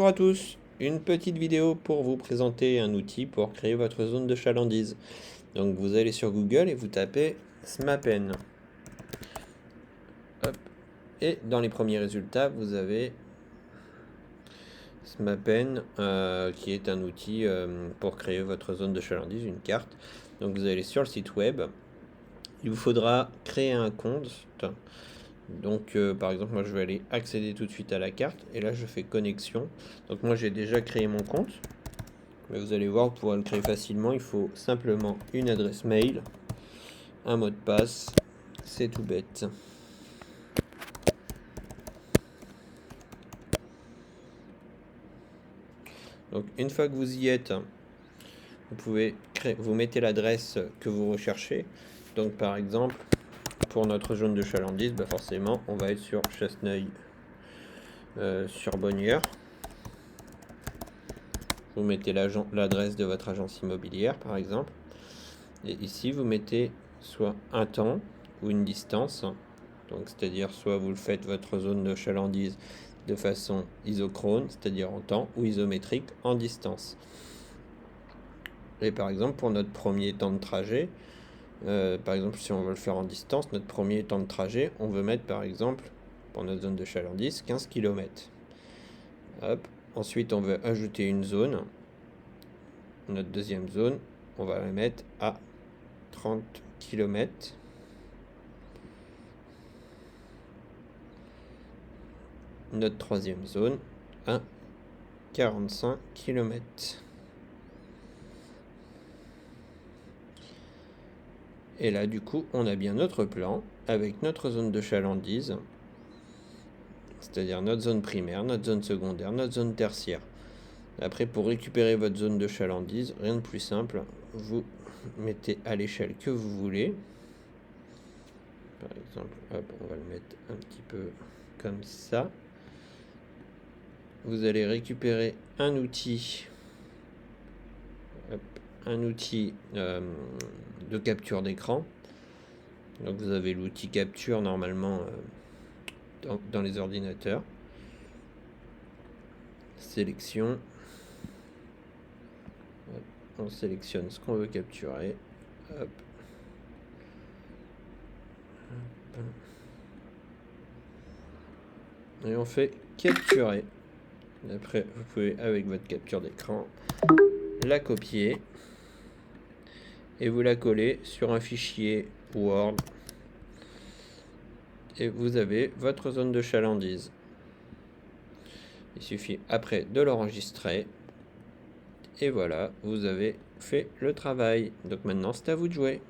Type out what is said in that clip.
Bonjour à tous, une petite vidéo pour vous présenter un outil pour créer votre zone de chalandise. Donc vous allez sur Google et vous tapez SMAPen. Hop. Et dans les premiers résultats, vous avez SMAPen qui est un outil pour créer votre zone de chalandise, une carte. Donc vous allez sur le site web, il vous faudra créer un compte. Donc par exemple moi je vais aller accéder tout de suite à la carte et là je fais connexion. Donc moi j'ai déjà créé mon compte. Mais vous allez voir, vous pourrez le créer facilement. Il faut simplement une adresse mail, un mot de passe. C'est tout bête. Donc une fois que vous y êtes, vous pouvez vous mettez l'adresse que vous recherchez. Donc par exemple, pour notre zone de chalandise, forcément, on va être sur Chasseneuil sur Bonnieure. Vous mettez l'adresse de votre agence immobilière, par exemple. Et ici, vous mettez soit un temps ou une distance. Donc, c'est-à-dire soit vous le faites votre zone de chalandise de façon isochrone, c'est-à-dire en temps, ou isométrique en distance. Et par exemple, pour notre premier temps de trajet, par exemple, si on veut le faire en distance, notre premier temps de trajet, on veut mettre par exemple, pour notre zone de chalandise, 15 km. Hop. Ensuite, on veut ajouter une zone. Notre deuxième zone, on va la mettre à 30 km. Notre troisième zone à 45 km. Et là, du coup, on a bien notre plan avec notre zone de chalandise, c'est-à-dire notre zone primaire, notre zone secondaire, notre zone tertiaire. Après, pour récupérer votre zone de chalandise, rien de plus simple, vous mettez à l'échelle que vous voulez. Par exemple, hop, on va le mettre un petit peu comme ça. Vous allez récupérer un outil, de capture d'écran. Donc vous avez l'outil capture normalement dans les ordinateurs. Sélection. Hop, on sélectionne ce qu'on veut capturer. Hop. Et on fait capturer. Après, vous pouvez, avec votre capture d'écran, la copier et vous la coller sur un fichier Word. Et vous avez votre zone de chalandise. Il suffit après de l'enregistrer. Et voilà, vous avez fait le travail. Donc maintenant, c'est à vous de jouer.